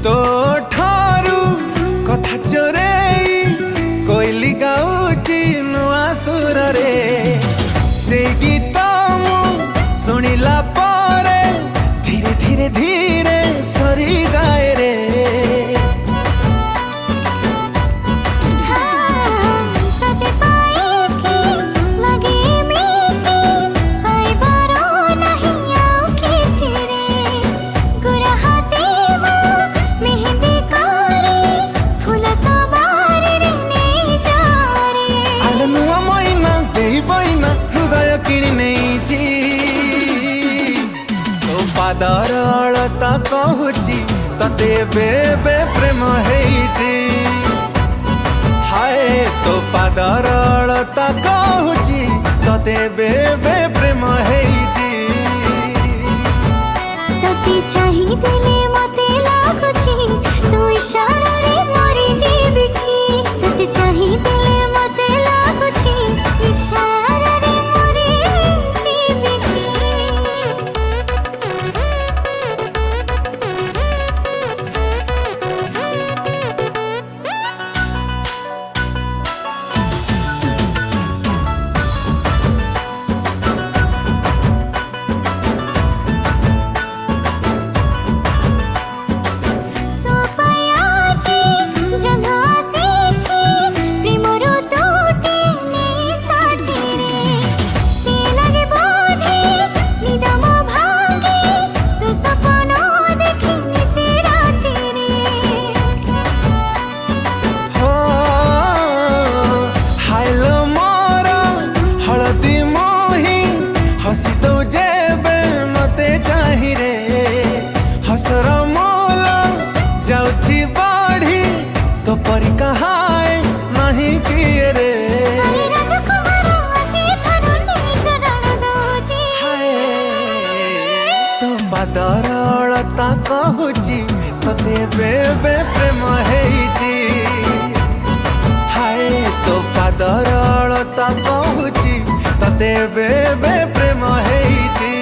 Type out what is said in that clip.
तो ठारू कथा चोरे कोइली गाउची नुआ सुर रे से गीत मु सुनिला पारे धीरे धीरे धीरे सरी जाए रे। पादर अलता कहूची तते बेबे प्रेम हेइची हाय तो पादर अलता कहूची तते बेबे प्रेम हेइची तते चाहि दिले मते लागुची तू इशारा रे मरी जीवी की तते चाहि दिले मते लागुची इशारा रे मरी जीवी की। हसी तो जेबे मते चाहि रे हसर मोल जाउची बाढ़ी तो परी कहाए नहीं किए रे। हाय तो पादर अलता कहूची तते बेबे प्रेम हेइची हाय तो पादर अलता कहूची तते बेबे प्रेम हेइची।